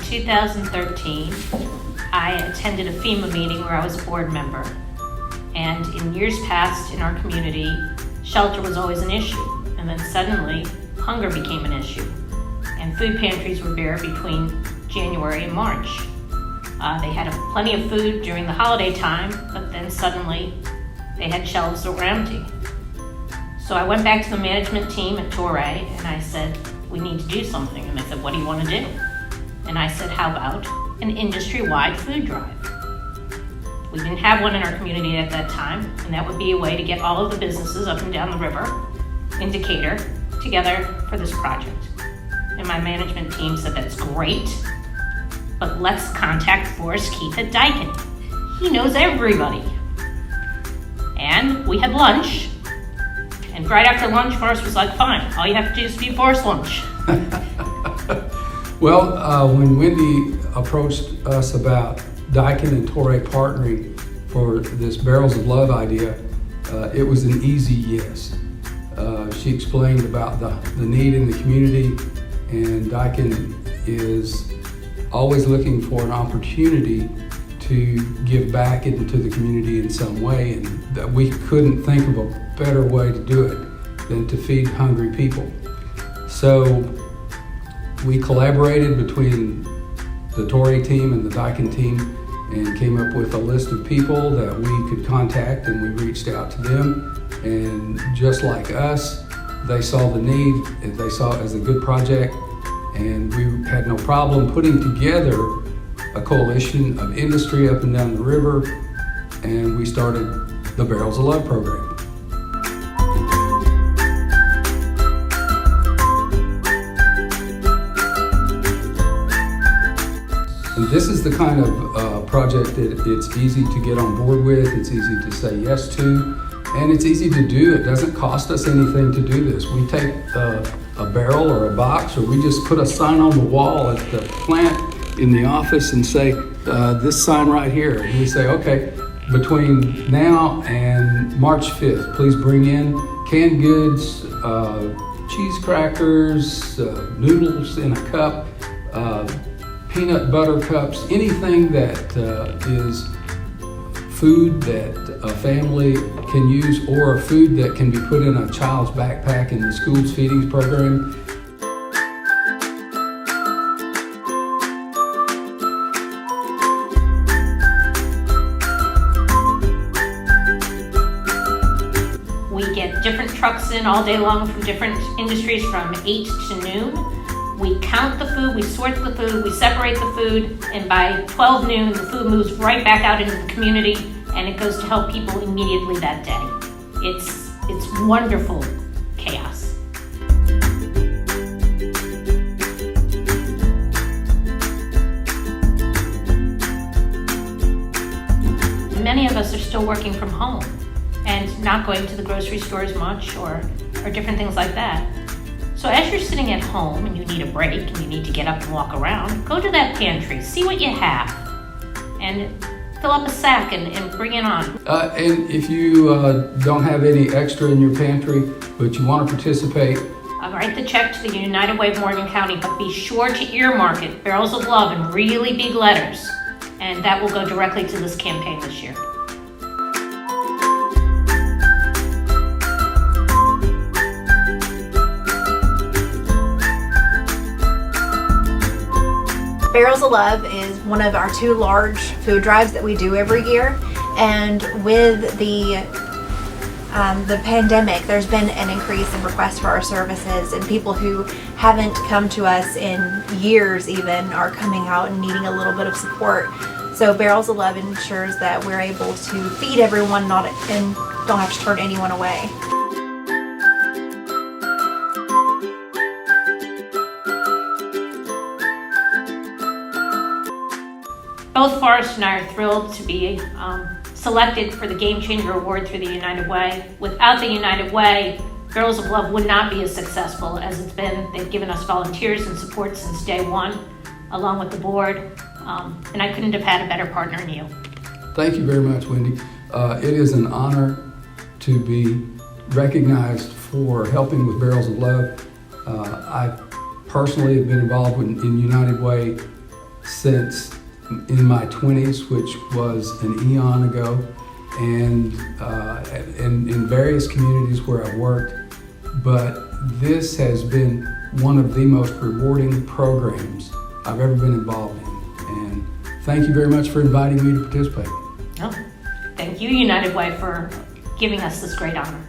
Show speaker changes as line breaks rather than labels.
2013, I attended a FEMA meeting where I was a board member. And in years past in our community, shelter was always an issue. And then suddenly, hunger became an issue. And food pantries were bare between January and March. They had plenty of food during the holiday time, but then suddenly they had shelves that were empty. So I went back to the management team at Toray and I said, we need to do something. And they said, what do you want to do? And I said, how about an industry-wide food drive? We didn't have one in our community at that time, and that would be a way to get all of the businesses up and down the river in Decatur together for this project. And my management team said, that's great, but let's contact Forrest Keith at Daikin. He knows everybody. And we had lunch, and right after lunch, Forrest was like, fine, all you have to do is be Forrest lunch.
Well, when Wendy approached us about Daikin and Toray partnering for this Barrels of Love idea, it was an easy yes. She explained about the need in the community, and Daikin is always looking for an opportunity to give back into the community in some way, and that we couldn't think of a better way to do it than to feed hungry people. So we collaborated between the Toray team and the Daikin team and came up with a list of people that we could contact, and we reached out to them, and just like us, they saw the need and they saw it as a good project, and we had no problem putting together a coalition of industry up and down the river, and we started the Barrels of Love program. And this is the kind of project that it's easy to get on board with, it's easy to say yes to, and it's easy to do. It doesn't cost us anything to do this. We take a barrel or a box, or we just put a sign on the wall at the plant in the office and say, this sign right here. And we say, okay, between now and March 5th, please bring in canned goods, cheese crackers, noodles in a cup, peanut butter cups, anything that is food that a family can use, or a food that can be put in a child's backpack in the school's feeding program.
We get different trucks in all day long from different industries from 8 to noon. We count the food, we sort the food, we separate the food, and by 12 noon, the food moves right back out into the community, and it goes to help people immediately that day. It's wonderful chaos. Many of us are still working from home and not going to the grocery store as much or different things like that. So as you're sitting at home and you need a break and you need to get up and walk around, go to that pantry, see what you have, and fill up a sack and bring it on.
And if you don't have any extra in your pantry, but you want to participate,
I'll write the check to the United Way of Morgan County, but be sure to earmark it, Barrels of Love, in really big letters, and that will go directly to this campaign this year.
Barrels of Love is one of our 2 large food drives that we do every year, and with the pandemic, there's been an increase in requests for our services, and people who haven't come to us in years even are coming out and needing a little bit of support. So Barrels of Love ensures that we're able to feed everyone and don't have to turn anyone away.
Both Forrest and I are thrilled to be selected for the Game Changer Award through the United Way. Without the United Way, Barrels of Love would not be as successful as it's been. They've given us volunteers and support since day one, along with the board, and I couldn't have had a better partner in you.
Thank you very much, Wendy. It is an honor to be recognized for helping with Barrels of Love. I personally have been involved in United Way since in my 20s, which was an eon ago, and in various communities where I've worked. But this has been one of the most rewarding programs I've ever been involved in. And thank you very much for inviting me to participate.
Oh, thank you, United Way, for giving us this great honor.